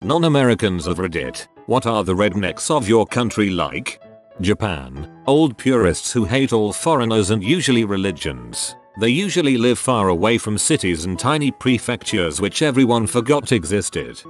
Non-Americans of Reddit, what are the rednecks of your country like? Japan, old purists who hate all foreigners and usually religions. They usually live far away from cities and tiny prefectures which everyone forgot existed.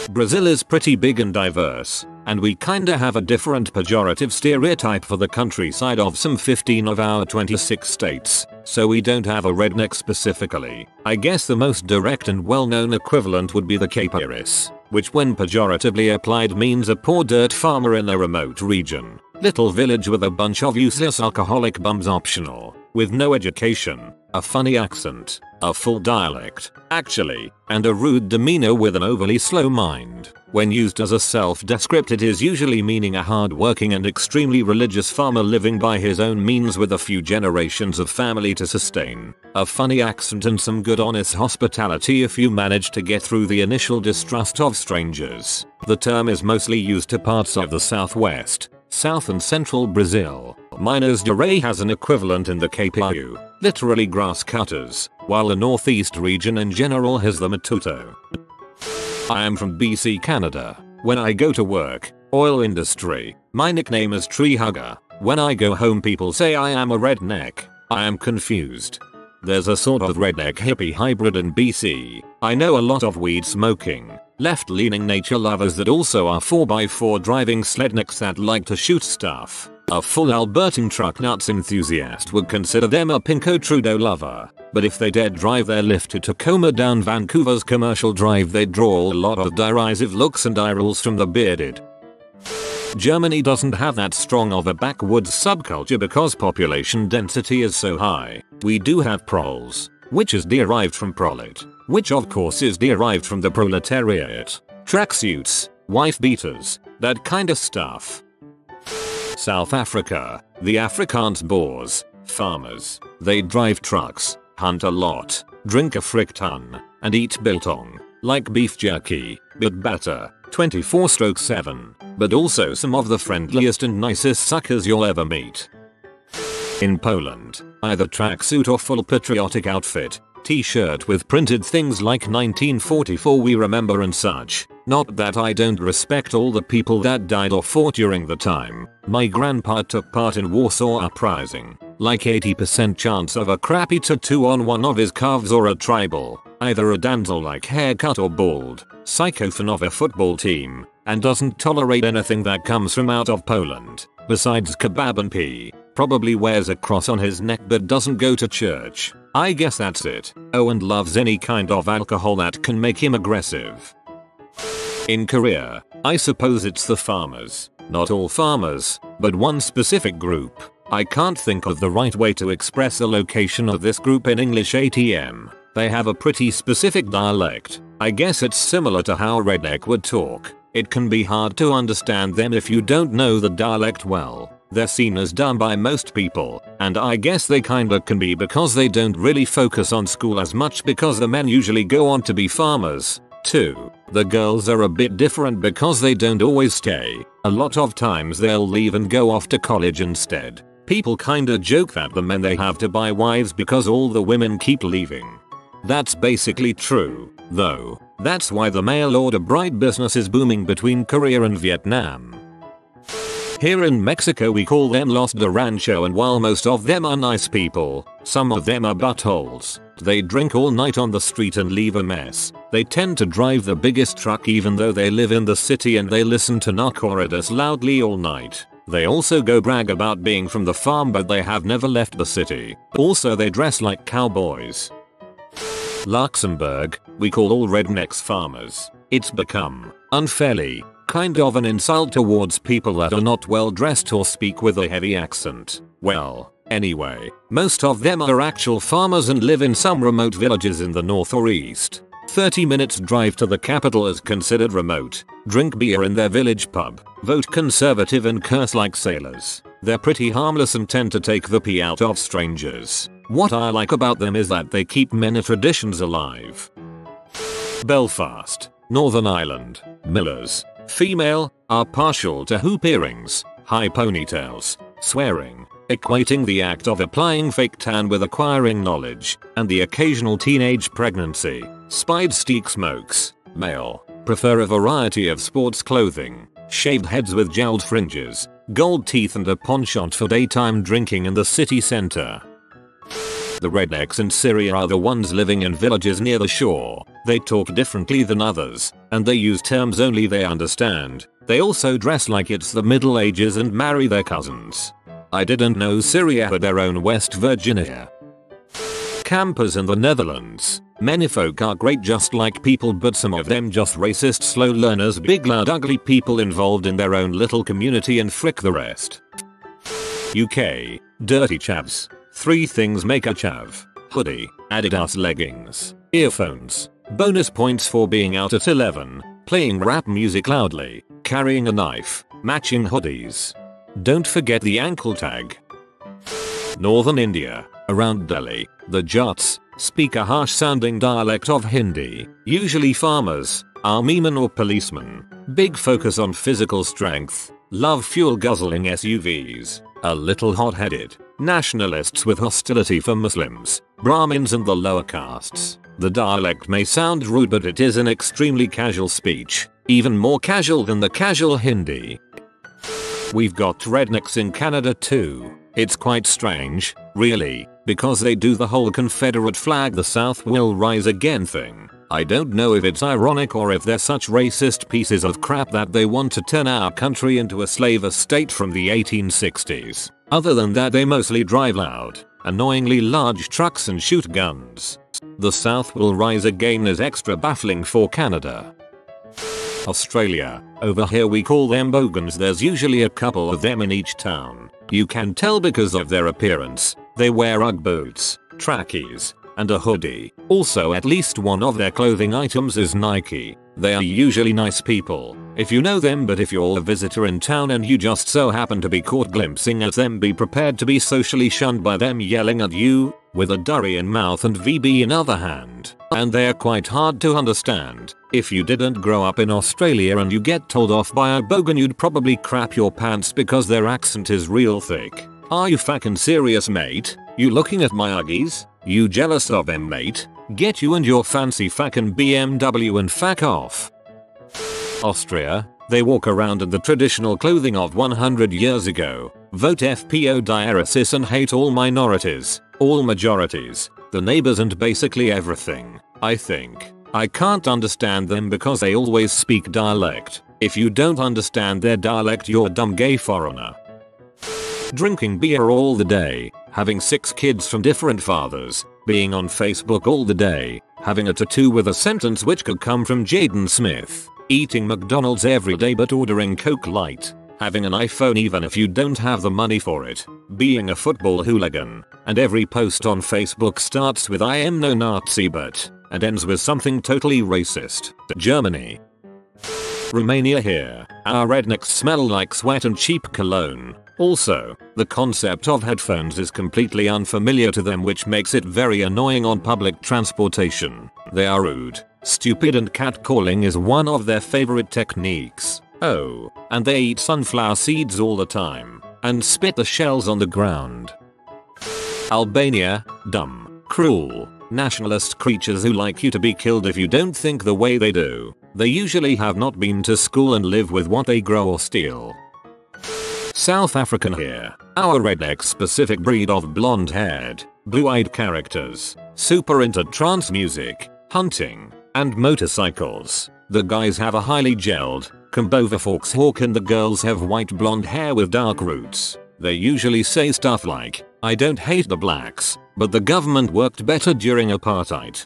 Brazil is pretty big and diverse, and we kinda have a different pejorative stereotype for the countryside of some 15 of our 26 states, so we don't have a redneck specifically. I guess the most direct and well-known equivalent would be the capiris, which when pejoratively applied means a poor dirt farmer in a remote region. Little village with a bunch of useless alcoholic bums optional, with no education, a funny accent, a full dialect, actually, and a rude demeanor with an overly slow mind. When used as a self-descript, it is usually meaning a hard-working and extremely religious farmer living by his own means with a few generations of family to sustain, a funny accent and some good honest hospitality if you manage to get through the initial distrust of strangers. The term is mostly used to parts of the southwest, south and central Brazil. Minas Gerais has an equivalent in the Cape, literally grass cutters, while the northeast region in general has the matuto. I am from BC, Canada. When I go to work, oil industry, my nickname is Tree Hugger. When I go home people say I am a redneck. I am confused. There's a sort of redneck hippie hybrid in BC. I know a lot of weed smoking, left-leaning nature lovers that also are 4x4 driving slednecks that like to shoot stuff. A full Albertan truck nuts enthusiast would consider them a Pinko Trudeau lover, but if they dared drive their lift to Tacoma down Vancouver's Commercial Drive they'd draw a lot of derisive looks and eye rolls from the bearded. Germany doesn't have that strong of a backwoods subculture because population density is so high. We do have proles, which is derived from prolet, which of course is derived from the proletariat. Tracksuits, wife beaters, that kinda stuff. South Africa, the Afrikaans Boers, farmers. They drive trucks, hunt a lot, drink a frick ton, and eat biltong, like beef jerky, but better, 24/7, but also some of the friendliest and nicest suckers you'll ever meet. In Poland, either tracksuit or full patriotic outfit, t-shirt with printed things like 1944 we remember and such. Not that I don't respect all the people that died or fought during the time. My grandpa took part in Warsaw Uprising. Like 80% chance of a crappy tattoo on one of his calves or a tribal, either a damsel-like haircut or bald, psycho fan of a football team, and doesn't tolerate anything that comes from out of Poland, besides kebab and pee. Probably wears a cross on his neck but doesn't go to church. I guess that's it. Oh, and loves any kind of alcohol that can make him aggressive. In Korea, I suppose it's the farmers. Not all farmers, but one specific group. I can't think of the right way to express the location of this group in English ATM. They have a pretty specific dialect. I guess it's similar to how redneck would talk. It can be hard to understand them if you don't know the dialect well. They're seen as dumb by most people, and I guess they kinda can be because they don't really focus on school as much because the men usually go on to be farmers. 2. The girls are a bit different because they don't always stay. A lot of times they'll leave and go off to college instead. People kinda joke that the men they have to buy wives because all the women keep leaving. That's basically true, though. That's why the mail order bride business is booming between Korea and Vietnam. Here in Mexico we call them Los de Rancho, and while most of them are nice people, some of them are buttholes. They drink all night on the street and leave a mess. They tend to drive the biggest truck even though they live in the city, and they listen to narcocorridos loudly all night. They also go brag about being from the farm but they have never left the city. Also they dress like cowboys. Luxembourg, we call all rednecks farmers. It's become, unfairly, kind of an insult towards people that are not well dressed or speak with a heavy accent. Well, anyway, most of them are actual farmers and live in some remote villages in the north or east. 30 minutes drive to the capital is considered remote. Drink beer in their village pub, vote conservative and curse like sailors. They're pretty harmless and tend to take the pee out of strangers. What I like about them is that they keep many traditions alive. Belfast, Northern Ireland, Millers, female, are partial to hoop earrings, high ponytails, swearing, equating the act of applying fake tan with acquiring knowledge, and the occasional teenage pregnancy. Spide steak smokes, male, prefer a variety of sports clothing, shaved heads with gelled fringes, gold teeth and a penchant for daytime drinking in the city center. The rednecks in Syria are the ones living in villages near the shore. They talk differently than others, and they use terms only they understand. They also dress like it's the Middle Ages and marry their cousins. I didn't know Syria had their own West Virginia. Campers in the Netherlands. Many folk are great just like people, but some of them just racist slow learners, big loud ugly people involved in their own little community and frick the rest. UK. Dirty chavs. 3 things make a chav. Hoodie, Adidas leggings, earphones. Bonus points for being out at 11, playing rap music loudly, carrying a knife, matching hoodies. Don't forget the ankle tag. Northern India. Around Delhi, the Jats speak a harsh sounding dialect of Hindi, usually farmers, armymen or policemen. Big focus on physical strength, love fuel guzzling SUVs, a little hot-headed, nationalists with hostility for Muslims, Brahmins and the lower castes. The dialect may sound rude, but it is an extremely casual speech, even more casual than the casual Hindi. We've got rednecks in Canada too. It's quite strange, really, because they do the whole Confederate flag the South will rise again thing. I don't know if it's ironic or if they're such racist pieces of crap that they want to turn our country into a slave estate from the 1860s. Other than that, they mostly drive loud, annoyingly large trucks and shoot guns. The South will rise again is extra baffling for Canada. Australia. Over here we call them bogans. There's usually a couple of them in each town. You can tell because of their appearance. They wear Ugg boots, trackies, and a hoodie. Also, at least one of their clothing items is Nike. They are usually nice people if you know them, but if you're a visitor in town and you just so happen to be caught glimpsing at them, be prepared to be socially shunned by them yelling at you with a durian mouth and VB in other hand. And they're quite hard to understand. If you didn't grow up in Australia and you get told off by a bogan, you'd probably crap your pants because their accent is real thick. Are you fucking serious, mate? You looking at my Uggies? You jealous of them, mate? Get you and your fancy fucking BMW and fuck off. Austria. They walk around in the traditional clothing of 100 years ago, vote FPO diaresis and hate all minorities, all majorities, the neighbors and basically everything, I think. I can't understand them because they always speak dialect. If you don't understand their dialect, you're a dumb gay foreigner. Drinking beer all the day, having 6 kids from different fathers, being on Facebook all the day, having a tattoo with a sentence which could come from Jaden Smith, eating McDonald's every day but ordering Coke Light, having an iPhone even if you don't have the money for it, being a football hooligan, and every post on Facebook starts with "I am no Nazi but" and ends with something totally racist. Germany. Romania. Here, our rednecks smell like sweat and cheap cologne. Also, the concept of headphones is completely unfamiliar to them, which makes it very annoying on public transportation. They are rude, stupid, and catcalling is one of their favorite techniques. Oh, and they eat sunflower seeds all the time and spit the shells on the ground. Albania. Dumb, cruel, nationalist creatures who like you to be killed if you don't think the way they do. They usually have not been to school and live with what they grow or steal. South African. Here, our redneck specific breed of blonde-haired, blue-eyed characters, super into trance music, hunting, and motorcycles. The guys have a highly gelled, comb-over foxhawk and the girls have white blonde hair with dark roots. They usually say stuff like, "I don't hate the blacks, but the government worked better during apartheid."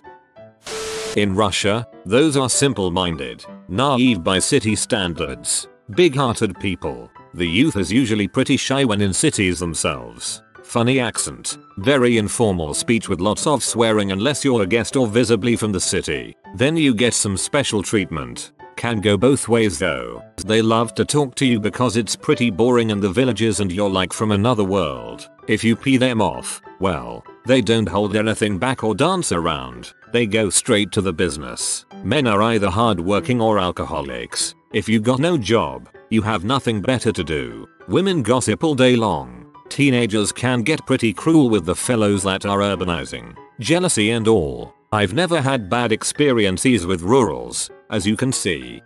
In Russia, those are simple-minded, naive by city standards, big-hearted people. The youth is usually pretty shy when in cities themselves. Funny accent, very informal speech with lots of swearing unless you're a guest or visibly from the city. Then you get some special treatment. Can go both ways though. They love to talk to you because it's pretty boring in the villages and you're like from another world. If you pee them off, well, they don't hold anything back or dance around. They go straight to the business. Men are either hardworking or alcoholics. If you got no job, you have nothing better to do. Women gossip all day long. Teenagers can get pretty cruel with the fellows that are urbanizing. Jealousy and all. I've never had bad experiences with rurals, as you can see.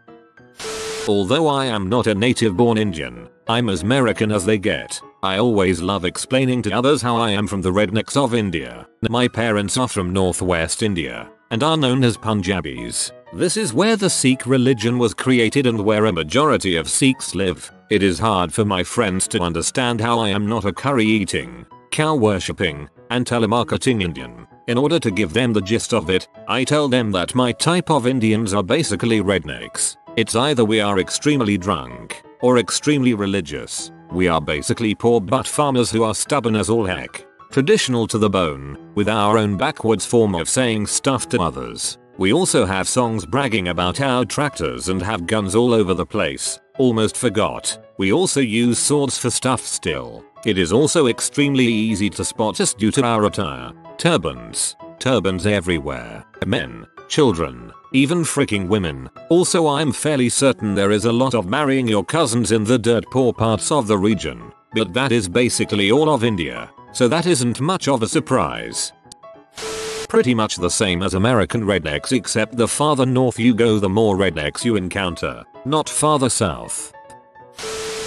Although I am not a native-born Indian, I'm as American as they get. I always love explaining to others how I am from the rednecks of India. My parents are from northwest India and are known as Punjabis. This is where the Sikh religion was created and where a majority of Sikhs live. It is hard for my friends to understand how I am not a curry-eating, cow-worshipping, and telemarketing Indian. In order to give them the gist of it, I tell them that my type of Indians are basically rednecks. It's either we are extremely drunk or extremely religious. We are basically poor butt farmers who are stubborn as all heck. Traditional to the bone, with our own backwards form of saying stuff to others. We also have songs bragging about our tractors and have guns all over the place. Almost forgot. We also use swords for stuff still. It is also extremely easy to spot us due to our attire. Turbans. Turbans everywhere. Men. Children. Even freaking women. Also, I'm fairly certain there is a lot of marrying your cousins in the dirt poor parts of the region. But that is basically all of India. So that isn't much of a surprise. Pretty much the same as American rednecks, except the farther north you go the more rednecks you encounter, not farther south.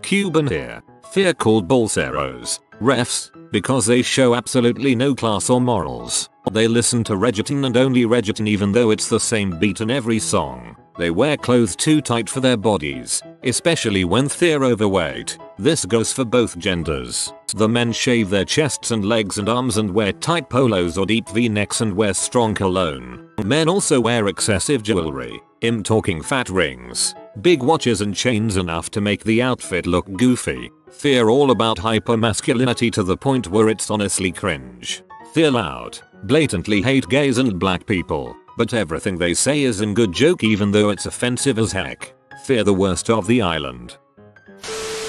Cuban here. Fear called bolseros, refs, because they show absolutely no class or morals. They listen to reggaeton and only reggaeton even though it's the same beat in every song. They wear clothes too tight for their bodies, especially when they're overweight. This goes for both genders. The men shave their chests and legs and arms and wear tight polos or deep V-necks and wear strong cologne. Men also wear excessive jewelry. I'm talking fat rings, big watches and chains enough to make the outfit look goofy. They're all about hypermasculinity to the point where it's honestly cringe. They're loud, blatantly hate gays and black people, but everything they say is in good joke even though it's offensive as heck. They're the worst of the island.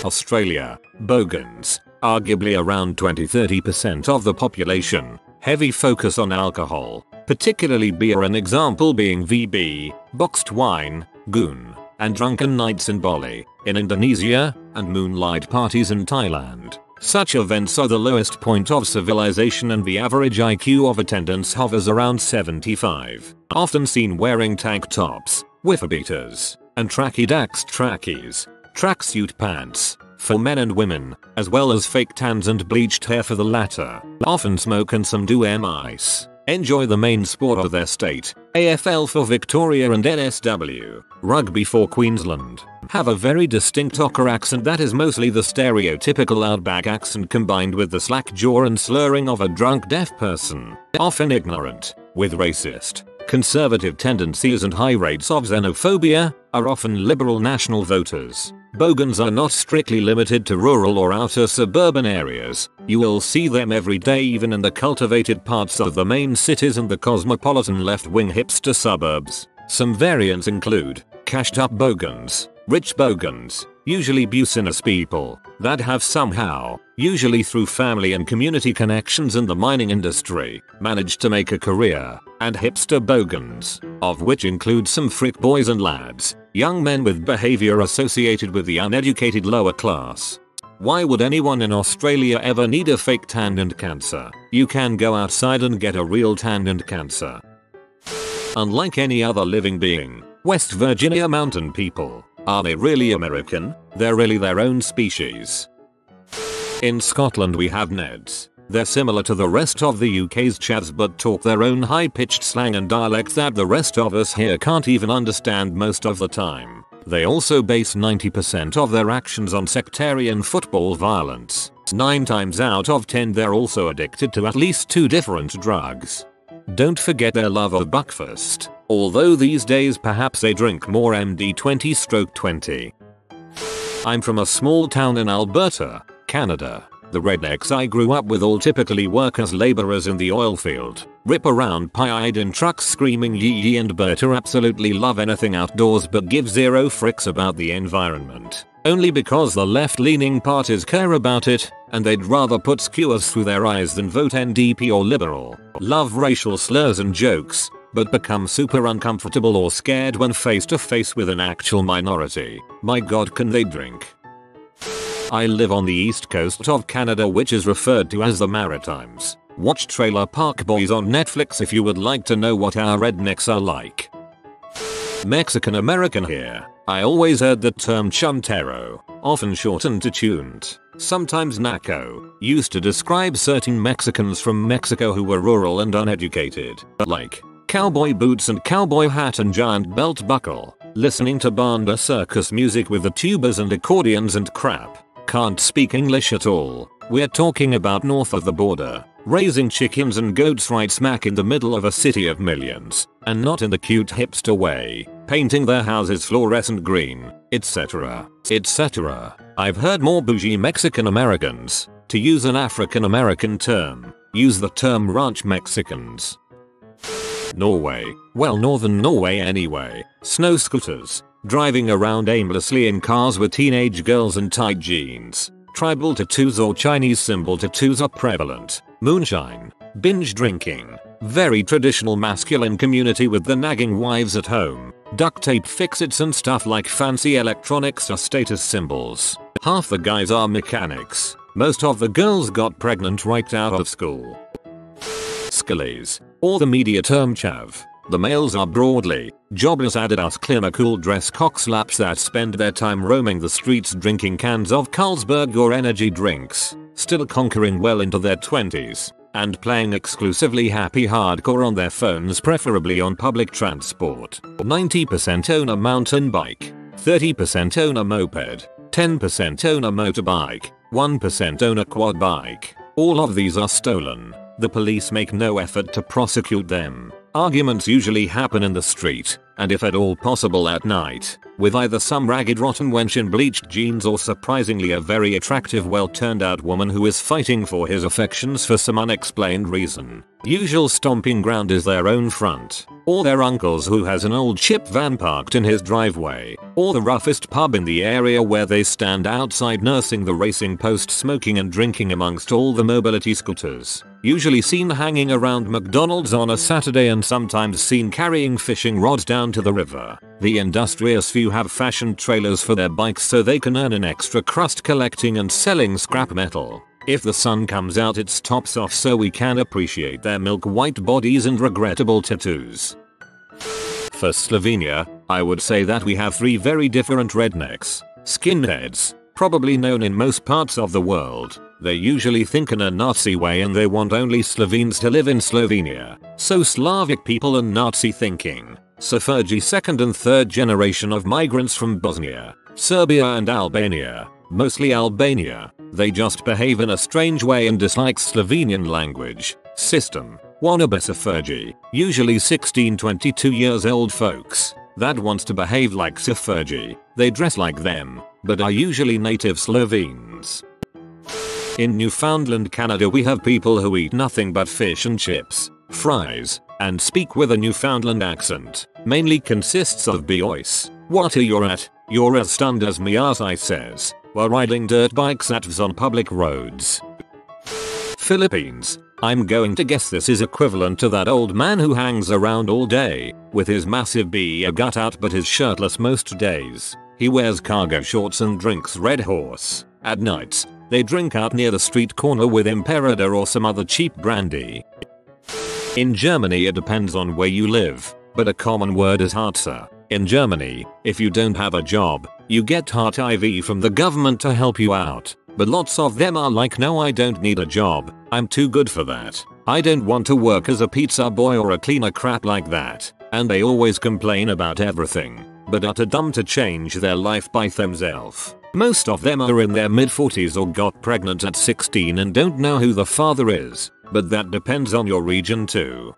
Australia. Bogans. Arguably around 20-30% of the population. Heavy focus on alcohol, particularly beer, an example being VB, boxed wine, goon, and drunken nights in Bali, in Indonesia, and moonlight parties in Thailand. Such events are the lowest point of civilization and the average IQ of attendance hovers around 75. Often seen wearing tank tops, wifer beaters, and trackies, tracksuit pants, for men and women, as well as fake tans and bleached hair for the latter. Often smoke and some do ice. Enjoy the main sport of their state, AFL for Victoria and NSW, rugby for Queensland. Have a very distinct Ocker accent that is mostly the stereotypical outback accent combined with the slack jaw and slurring of a drunk deaf person. Often ignorant, with racist, conservative tendencies and high rates of xenophobia, are often liberal national voters. Bogans are not strictly limited to rural or outer suburban areas. You will see them every day even in the cultivated parts of the main cities and the cosmopolitan left-wing hipster suburbs. Some variants include cashed up bogans, rich bogans, usually business people that have somehow, usually through family and community connections in the mining industry, managed to make a career, and hipster bogans, of which include some freak boys and lads, young men with behavior associated with the uneducated lower class. Why would anyone in Australia ever need a fake tan and cancer? You can go outside and get a real tan and cancer. Unlike any other living being, West Virginia mountain people, are they really American? They're really their own species. In Scotland we have Neds. They're similar to the rest of the UK's Chads but talk their own high-pitched slang and dialect that the rest of us here can't even understand most of the time. They also base 90% of their actions on sectarian football violence. 9 times out of 10 they're also addicted to at least 2 different drugs. Don't forget their love of Buckfast, although these days perhaps they drink more MD20/20. I'm from a small town in Alberta, Canada. The rednecks I grew up with all typically work as laborers in the oil field, rip around pie-eyed in trucks screaming yee yee, and Berta absolutely love anything outdoors but give zero fricks about the environment. Only because the left-leaning parties care about it, and they'd rather put skewers through their eyes than vote NDP or Liberal. Love racial slurs and jokes, but become super uncomfortable or scared when face to face with an actual minority. My god, can they drink? I live on the east coast of Canada, which is referred to as the Maritimes. Watch Trailer Park Boys on Netflix if you would like to know what our rednecks are like. Mexican American here. I always heard the term chuntero, often shortened to chunt, sometimes naco, used to describe certain Mexicans from Mexico who were rural and uneducated, like cowboy boots and cowboy hat and giant belt buckle, listening to banda circus music with the tubas and accordions and crap, can't speak English at all. We're talking about north of the border, raising chickens and goats right smack in the middle of a city of millions, and not in the cute hipster way, painting their houses fluorescent green, etc. etc. I've heard more bougie Mexican Americans, to use an African American term, use the term ranch Mexicans. Norway, well, northern Norway anyway, snow scooters, driving around aimlessly in cars with teenage girls and tight jeans. Tribal tattoos or Chinese symbol tattoos are prevalent. Moonshine, binge drinking, very traditional masculine community with the nagging wives at home. Duct tape fix-its and stuff like fancy electronics are status symbols. Half the guys are mechanics. Most of the girls got pregnant right out of school. Skillies, or the media term chav. The males are broadly jobless Adidas clinical dress cockslaps that spend their time roaming the streets drinking cans of Carlsberg or energy drinks, still conquering well into their 20s, and playing exclusively happy hardcore on their phones, preferably on public transport. 90% own a mountain bike, 30% own a moped, 10% own a motorbike, 1% own a quad bike. All of these are stolen. The police make no effort to prosecute them. Arguments usually happen in the street, and if at all possible at night, with either some ragged rotten wench in bleached jeans or surprisingly a very attractive well-turned-out woman who is fighting for his affections for some unexplained reason. Usual stomping ground is their own front, or their uncle's who has an old chip van parked in his driveway, or the roughest pub in the area where they stand outside nursing the racing post smoking and drinking amongst all the mobility scooters, usually seen hanging around McDonald's on a Saturday and sometimes seen carrying fishing rods down to the river. The industrious few have fashioned trailers for their bikes so they can earn an extra crust collecting and selling scrap metal. If the sun comes out it's tops off so we can appreciate their milk white bodies and regrettable tattoos. For Slovenia, I would say that we have three very different rednecks. Skinheads, probably known in most parts of the world. They usually think in a Nazi way and they want only Slovenes to live in Slovenia. So Slavic people and Nazi thinking. Suffragi second and third generation of migrants from Bosnia, Serbia and Albania. Mostly Albania. They just behave in a strange way and dislike Slovenian language, system. Wannabe Suffragi, usually 16-22 years old folks, that wants to behave like Suffragi. They dress like them, but are usually native Slovenes. In Newfoundland, Canada we have people who eat nothing but fish and chips, fries, and speak with a Newfoundland accent, mainly consists of boys. What are you at? You're as stunned as me as I says, while riding dirt bikes at VS on public roads. Philippines. I'm going to guess this is equivalent to that old man who hangs around all day, with his massive beer gut out but is shirtless most days. He wears cargo shorts and drinks Red Horse. At nights, they drink out near the street corner with Imperator or some other cheap brandy. In Germany it depends on where you live, but a common word is Hartzer. In Germany, if you don't have a job, you get Hart IV from the government to help you out. But lots of them are like, no, I don't need a job, I'm too good for that. I don't want to work as a pizza boy or a cleaner, crap like that. And they always complain about everything, but are too dumb to change their life by themselves. Most of them are in their mid-40s or got pregnant at 16 and don't know who the father is, but that depends on your region too.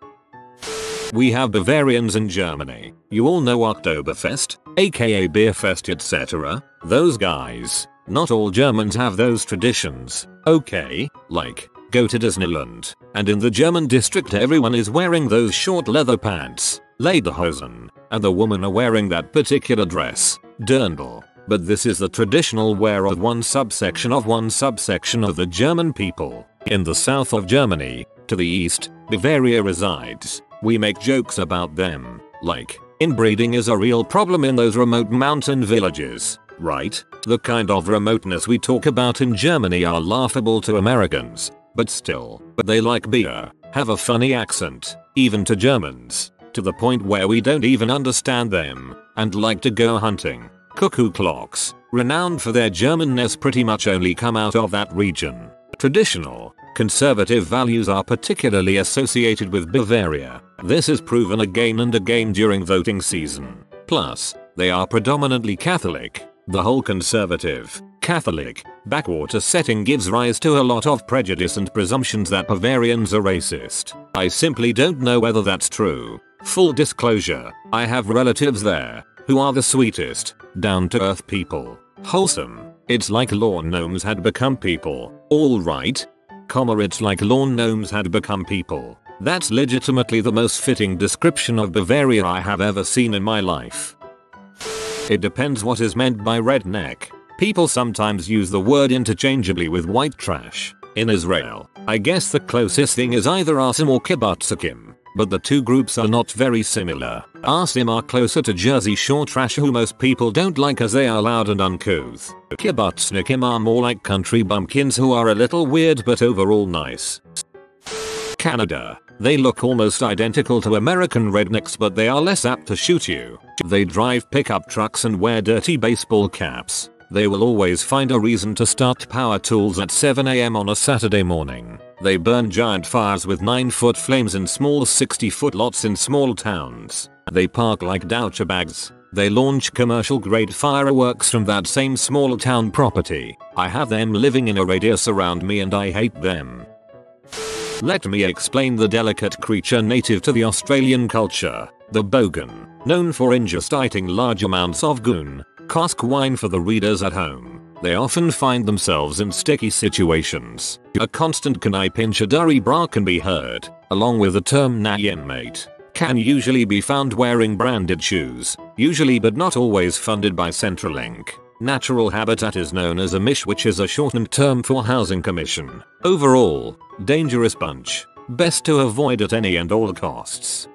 We have Bavarians in Germany. You all know Oktoberfest, aka Beerfest, etc. Those guys. Not all Germans have those traditions, okay? Like, go to Disneyland, and in the German district everyone is wearing those short leather pants, Lederhosen, and the women are wearing that particular dress, Dirndl. But this is the traditional wear of one subsection of the German people. In the south of Germany, to the east, Bavaria resides. We make jokes about them, like, inbreeding is a real problem in those remote mountain villages, right? The kind of remoteness we talk about in Germany are laughable to Americans, but still, they like beer, have a funny accent, even to Germans, to the point where we don't even understand them, and like to go hunting. Cuckoo clocks, renowned for their Germanness, pretty much only come out of that region. Traditional, conservative values are particularly associated with Bavaria. This is proven again and again during voting season. Plus, they are predominantly Catholic. The whole conservative, Catholic, backwater setting gives rise to a lot of prejudice and presumptions that Bavarians are racist. I simply don't know whether that's true. Full disclosure, I have relatives there, who are the sweetest, down-to-earth people. Wholesome. It's like lawn gnomes had become people. Alright? It's like lawn gnomes had become people. That's legitimately the most fitting description of Bavaria I have ever seen in my life. It depends what is meant by redneck. People sometimes use the word interchangeably with white trash. In Israel, I guess the closest thing is either Arsim or Kibbutzim, but the two groups are not very similar. Arsim are closer to Jersey Shore trash, who most people don't like as they are loud and uncouth. Kibbutznikim are more like country bumpkins who are a little weird but overall nice. Canada. They look almost identical to American rednecks, but they are less apt to shoot you. They drive pickup trucks and wear dirty baseball caps. They will always find a reason to start power tools at 7 AM on a Saturday morning. They burn giant fires with 9-foot flames in small 60-foot lots in small towns. They park like douchebags. They launch commercial grade fireworks from that same small town property. I have them living in a radius around me and I hate them. Let me explain the delicate creature native to the Australian culture, the bogan, known for ingesting large amounts of goon, cask wine for the readers at home. They often find themselves in sticky situations. A constant "can I pinch a durry bra" can be heard, along with the term "nayen mate." Can usually be found wearing branded shoes, usually but not always funded by Centrelink. Natural habitat is known as a mish, which is a shortened term for housing commission. Overall, dangerous bunch. Best to avoid at any and all costs.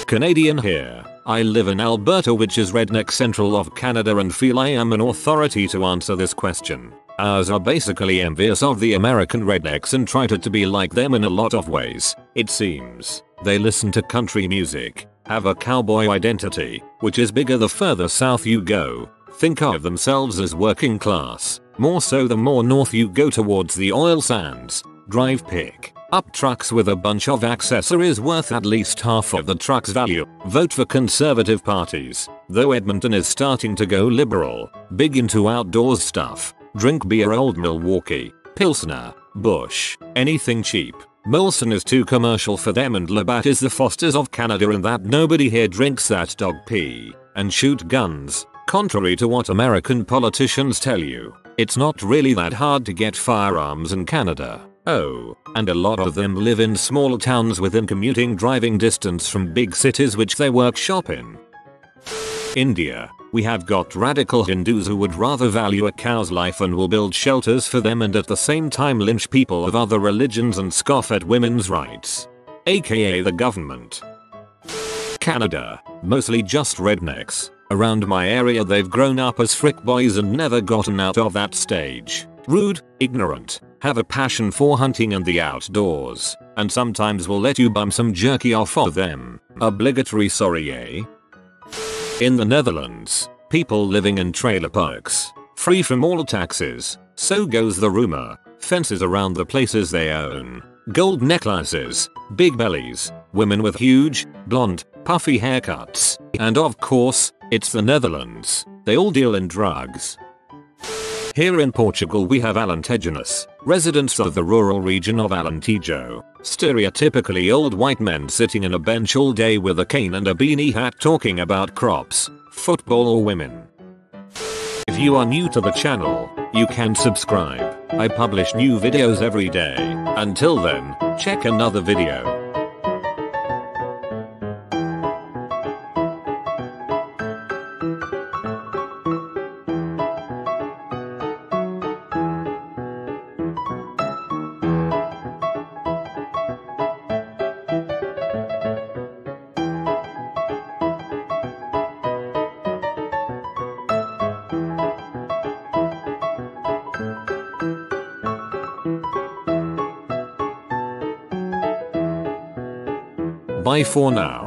Canadian here. I live in Alberta, which is redneck central of Canada, and feel I am an authority to answer this question. Ours are basically envious of the American rednecks and try to be like them in a lot of ways, it seems. They listen to country music, have a cowboy identity, which is bigger the further south you go. Think of themselves as working class, more so the more north you go towards the oil sands. Drive pick up trucks with a bunch of accessories worth at least half of the truck's value. Vote for conservative parties, though Edmonton is starting to go liberal. Big into outdoors stuff. Drink beer, Old Milwaukee, Pilsner, Busch, anything cheap. Molson is too commercial for them, and Labatt is the Fosters of Canada in that nobody here drinks that dog pee and shoot guns. Contrary to what American politicians tell you, it's not really that hard to get firearms in Canada. Oh, and a lot of them live in small towns within commuting driving distance from big cities which they workshop in. India. We have got radical Hindus who would rather value a cow's life and will build shelters for them, and at the same time lynch people of other religions and scoff at women's rights. AKA the government. Canada. Mostly just rednecks. Around my area they've grown up as frick boys and never gotten out of that stage. Rude, ignorant, have a passion for hunting and the outdoors, and sometimes will let you bum some jerky off of them. Obligatory sorry, eh? In the Netherlands, people living in trailer parks, free from all taxes, so goes the rumor, fences around the places they own, gold necklaces, big bellies, women with huge, blonde, puffy haircuts, and of course, it's the Netherlands. They all deal in drugs. Here in Portugal we have Alentejanos, residents of the rural region of Alentejo, stereotypically old white men sitting in a bench all day with a cane and a beanie hat talking about crops, football or women. If you are new to the channel, you can subscribe. I publish new videos every day. Until then, check another video. Bye for now.